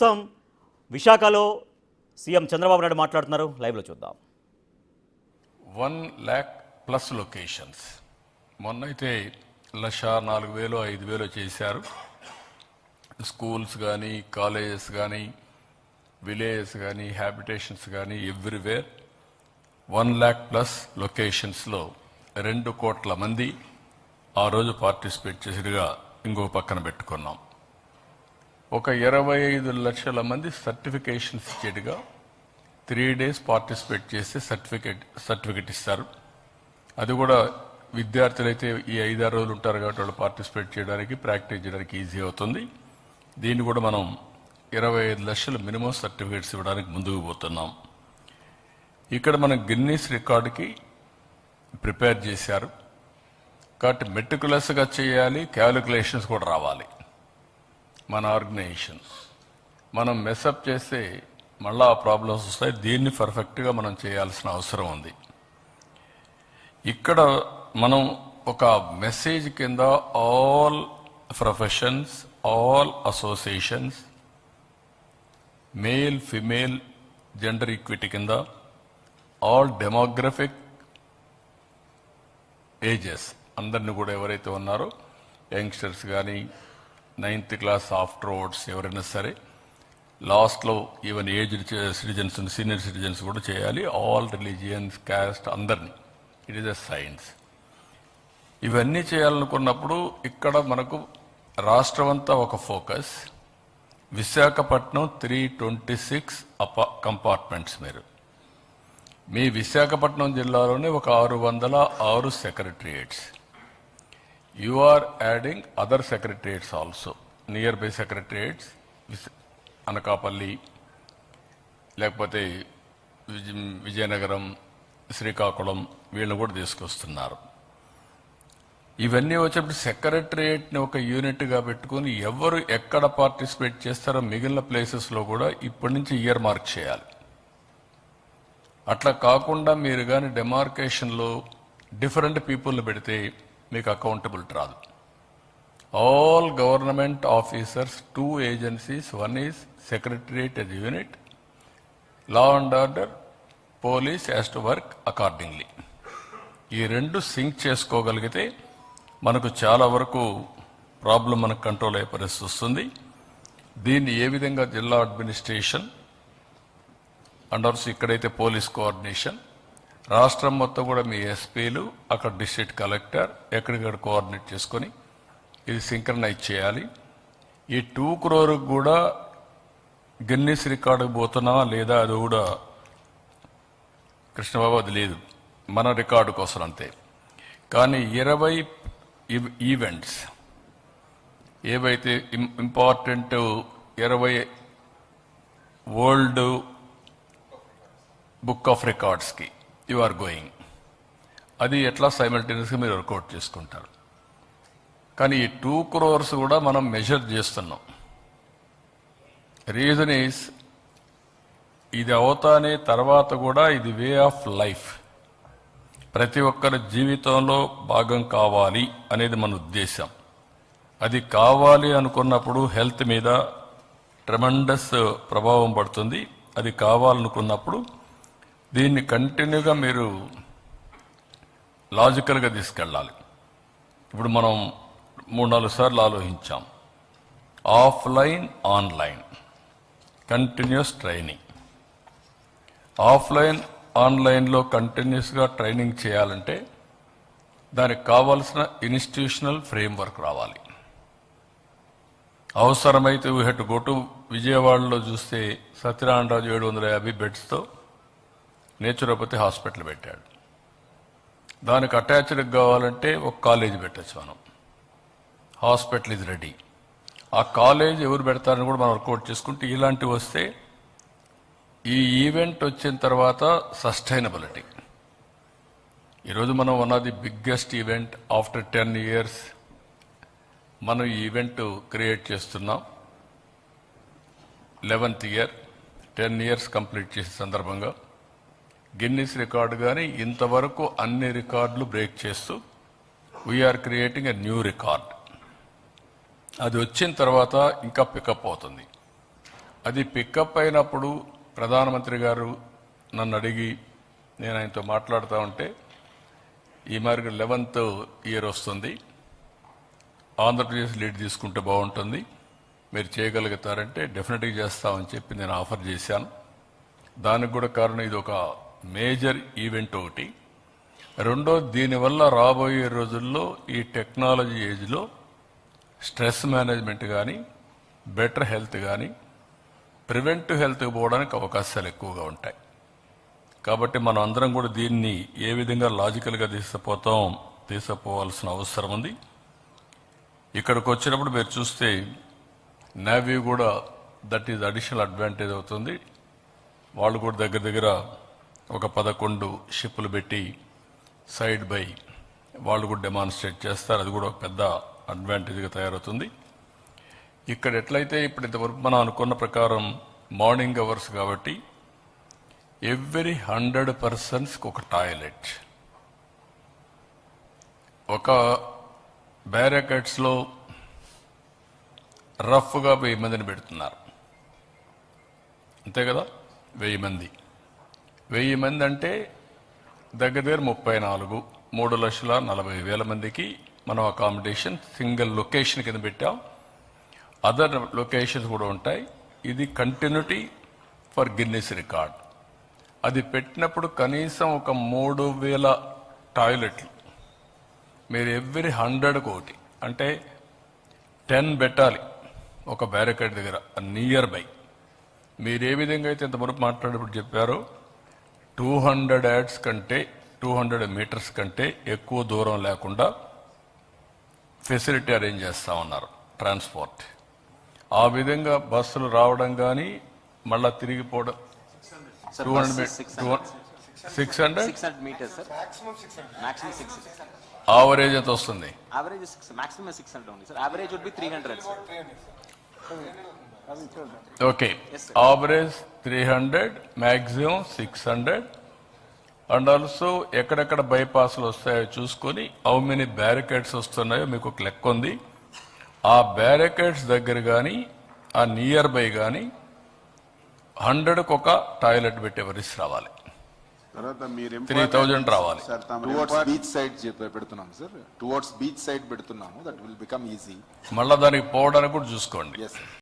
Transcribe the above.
ప్రస్తుతం విశాఖలో సీఎం చంద్రబాబు నాయుడు మాట్లాడుతున్నారు. లైవ్లో చూద్దాం. 1 lakh ప్లస్ లొకేషన్స్ మొన్నైతే 1,04,000 5,000 చేశారు. స్కూల్స్ కానీ, కాలేజెస్ కానీ, విలేజెస్ కానీ, హ్యాబిటేషన్స్ కానీ ఎవ్రీవేర్ 1 lakh ప్లస్ లొకేషన్స్లో 2 కోట్ల మంది ఆ రోజు పార్టిసిపేట్ చేసిగా ఇంకో పక్కన పెట్టుకున్నాం. ఒక 25 లక్షల మంది సర్టిఫికేషన్స్ ఇచ్చేట్టుగా 3 days పార్టిసిపేట్ చేస్తే సర్టిఫికెట్ ఇస్తారు. అది కూడా విద్యార్థులైతే ఈ 5-6 రోజులు ఉంటారు కాబట్టి వాళ్ళు పార్టిసిపేట్ చేయడానికి, ప్రాక్టీస్ చేయడానికి ఈజీ అవుతుంది. దీన్ని కూడా మనం 25 లక్షల మినిమం సర్టిఫికేట్స్ ఇవ్వడానికి ముందుకు పోతున్నాం. ఇక్కడ మనం గిన్నీస్ రికార్డుకి ప్రిపేర్ చేశారు కాబట్టి మెటిక్యులస్గా చేయాలి, క్యాలిక్యులేషన్స్ కూడా రావాలి. మన ఆర్గనైజేషన్ మనం మెసప్ చేస్తే మళ్ళా ప్రాబ్లమ్స్ వస్తాయి. దీన్ని పర్ఫెక్ట్గా మనం చేయాల్సిన అవసరం ఉంది. ఇక్కడ మనం ఒక మెసేజ్ కింద all professions, all associations, male female gender equity కింద ఆల్ డెమోగ్రఫిక్ ఏజెస్ అందరిని కూడా ఎవరైతే ఉన్నారో యంగ్స్టర్స్ కానీ, 9th క్లాస్ ఆఫ్టర్వర్డ్స్ ఎవరైనా సరే, లాస్ట్లో even aged citizens, senior citizens కూడా చేయాలి. ఆల్ రిలీజియన్స్, క్యాస్ట్ అందరినీ. It is a science. ఇవన్నీ చేయాలనుకున్నప్పుడు ఇక్కడ మనకు రాష్ట్రం అంతా ఒక ఫోకస్. విశాఖపట్నం 326 కంపార్ట్మెంట్స్. మీ విశాఖపట్నం జిల్లాలోనే ఒక 606 సెక్రటరియేట్స్. You are adding other secretariats also, nearby secretariats, Anakapalli, లేకపోతే విజయనగరం, శ్రీకాకుళం, వీళ్ళని కూడా తీసుకొస్తున్నారు. ఇవన్నీ వచ్చేప్పుడు సెక్రటరియేట్ని ఒక యూనిట్గా పెట్టుకుని ఎవరు ఎక్కడ పార్టిసిపేట్ చేస్తారో మిగిలిన ప్లేసెస్లో కూడా ఇప్పటి నుంచి ఇయర్ మార్క్ చేయాలి. అట్లా కాకుండా మీరు కానీ డెమార్కేషన్లో డిఫరెంట్ పీపుల్ని పెడితే మీకు అకౌంటబిలిటీ రాదు. All government officers, 2 agencies, one is secretariat as a unit, law and order, police has to work accordingly. ఈ 2 సింక్ చేసుకోగలిగితే మనకు చాలా వరకు ప్రాబ్లం మనకు కంట్రోల్ అయ్యే పరిస్థితి వస్తుంది. దీన్ని ఏ విధంగా జిల్లా అడ్మినిస్ట్రేషన్ అండర్స్, ఇక్కడైతే పోలీస్ కోఆర్డినేషన్, రాష్ట్రం మొత్తం కూడా మీ ఎస్పీలు, అక్కడ డిస్ట్రిక్ట్ కలెక్టర్ ఎక్కడికక్కడ కోఆర్డినేట్ చేసుకొని ఇది సింక్రనైజ్ చేయాలి. ఈ 2 crore కూడా గిన్నీస్ రికార్డుకు పోతున్నావా లేదా అది కూడా కృష్ణబాబు అది లేదు, మన రికార్డు కోసం అంతే. కానీ 20 ఈవెంట్స్ ఏవైతే ఇంపార్టెంట్ 20 వరల్డ్ బుక్ ఆఫ్ రికార్డ్స్కి యు ఆర్ గోయింగ్. అది ఎట్లా సైమల్టేనియస్గా మీరు వర్కౌట్ చేసుకుంటారు. కానీ ఈ 2 crores కూడా మనం మెజర్ చేస్తున్నాం. రీజన్ ఈస్ ఇది అవుతానే తర్వాత కూడా ఇది వే ఆఫ్ లైఫ్, ప్రతి ఒక్కరి జీవితంలో భాగం కావాలి అనేది మన ఉద్దేశం. అది కావాలి అనుకున్నప్పుడు హెల్త్ మీద ట్రెమెండస్ ప్రభావం పడుతుంది. అది కావాలనుకున్నప్పుడు దీన్ని కంటిన్యూగా మీరు లాజికల్గా తీసుకెళ్ళాలి. ఇప్పుడు మనం 3-4 సార్లు ఆలోచించాం. Offline, online, continuous training. Offline, ఆన్లైన్లో కంటిన్యూస్గా ట్రైనింగ్ చేయాలంటే దానికి కావాల్సిన ఇన్స్టిట్యూషనల్ ఫ్రేమ్వర్క్ రావాలి. అవసరమైతే we have to go to విజయవాడలో చూస్తే సత్యనారాయణరాజు 750 బెడ్స్తో నేచురోపతి హాస్పిటల్ పెట్టాడు. దానికి అటాచ్డ్ కావాలంటే ఒక కాలేజ్ పెట్టచ్చు మనం. హాస్పిటల్ ఇది రెడీ. ఆ కాలేజ్ ఎవరు పెడతారని కూడా మనం వర్కౌట్ చేసుకుంటే ఇలాంటివి వస్తే ఈ ఈవెంట్ వచ్చిన తర్వాత సస్టైనబిలిటీ. ఈరోజు మనం one of the biggest event after 10 years మనం ఈ ఈవెంట్ క్రియేట్ చేస్తున్నాం. 11th year, 10 years కంప్లీట్ చేసే సందర్భంగా గిన్నీస్ రికార్డు కానీ ఇంతవరకు అన్ని రికార్డులు బ్రేక్ చేస్తూ we are creating a new record. అది వచ్చిన తర్వాత ఇంకా పికప్ అవుతుంది. అది పికప్ అయినప్పుడు ప్రధానమంత్రి గారు నన్ను అడిగి నేను ఆయనతో మాట్లాడుతూ ఉంటే ఈ మార్గం 11th ఇయర్ వస్తుంది, ఆంధ్రప్రదేశ్ లీడ్ తీసుకుంటే బాగుంటుంది, మీరు చేయగలుగుతారంటే డెఫినెట్గా చేస్తామని చెప్పి నేను ఆఫర్ చేశాను. దానికి కూడా కారణం ఇది ఒక మేజర్ ఈవెంట్ ఒకటి. రెండోది, దీనివల్ల రాబోయే రోజుల్లో ఈ టెక్నాలజీ ఏజ్లో స్ట్రెస్ మేనేజ్మెంట్ కానీ, బెటర్ హెల్త్ కానీ, ప్రివెంటివ్ హెల్త్కి పోవడానికి అవకాశాలు ఎక్కువగా ఉంటాయి. కాబట్టి మనం అందరం కూడా దీన్ని ఏ విధంగా లాజికల్గా తీసుకుపోవాల్సిన అవసరం ఉంది. ఇక్కడికి వచ్చినప్పుడు మీరు చూస్తే నేవీ కూడా దట్ ఈజ్ అడిషనల్ అడ్వాంటేజ్ అవుతుంది. వాళ్ళు కూడా దగ్గర దగ్గర ఒక 11 షిప్పులు పెట్టి సైడ్ బై వాళ్ళు కూడా డెమాన్స్ట్రేట్ చేస్తారు. అది కూడా ఒక పెద్ద అడ్వాంటేజ్గా తయారవుతుంది. ఇక్కడ ఎట్లయితే ఇప్పుడు ఇంతవరకు మనం అనుకున్న ప్రకారం మార్నింగ్ అవర్స్ కాబట్టి ఎవ్రీ 100 పర్సన్స్కి ఒక టాయిలెట్, ఒక బ్యారికేడ్స్లో రఫ్గా 1000 మందిని పెడుతున్నారు, అంతే కదా. 1000 మంది అంటే దగ్గర దగ్గర 3,40,000 మందికి మనం అకామిడేషన్ సింగిల్ లొకేషన్ కింద పెట్టాం. అదర్ లొకేషన్స్ కూడా ఉంటాయి. ఇది కంటిన్యూటీ ఫర్ గిన్నెస్ రికార్డ్. అది పెట్టినప్పుడు కనీసం ఒక 3,000 టాయిలెట్లు మీరు ఎవ్రీ 100కు ఒకటి, అంటే 10 పెట్టాలి ఒక బ్యారికేడ్ దగ్గర నియర్ బై. మీరు ఏ విధంగా అయితే ఇంతవరకు మాట్లాడేప్పుడు చెప్పారో 200 యాడ్స్ కంటే 200 మీటర్స్ కంటే ఎక్కువ దూరం లేకుండా ఫెసిలిటీ అరేంజ్ చేస్తా ఉన్నారు ట్రాన్స్పోర్ట్. ఆ విధంగా బస్సులు రావడం కానీ మళ్ళా తిరిగిపోవడం 600 meters, sir. Maximum 600. ఆవరేజ్ ఎంత వస్తుంది? Average is maximum 600 only, sir. Average would be 300, sir. Okay, average 300, maximum 600. And also ఎక్కడెక్కడ బైపాస్లు వస్తాయో చూసుకొని హౌ మెనీ బ్యారికేడ్స్ వస్తున్నాయో మీకు ఒక లెక్క ఉంది. ఆ బ్యారికేడ్స్ దగ్గర కానీ ఆ నియర్ బై కానీ 100కు ఒక టాయిలెట్ పెట్టి ఎవరిసి రావాలి, 3,000 రావాలి. టువర్డ్స్ బీచ్ సైడ్ పెడుతున్నాం సార్, టువర్డ్స్ బీచ్ సైడ్ పెడుతున్నాము. That will become easy. మళ్ళా దానికి పోవడానికి కూడా చూసుకోండి.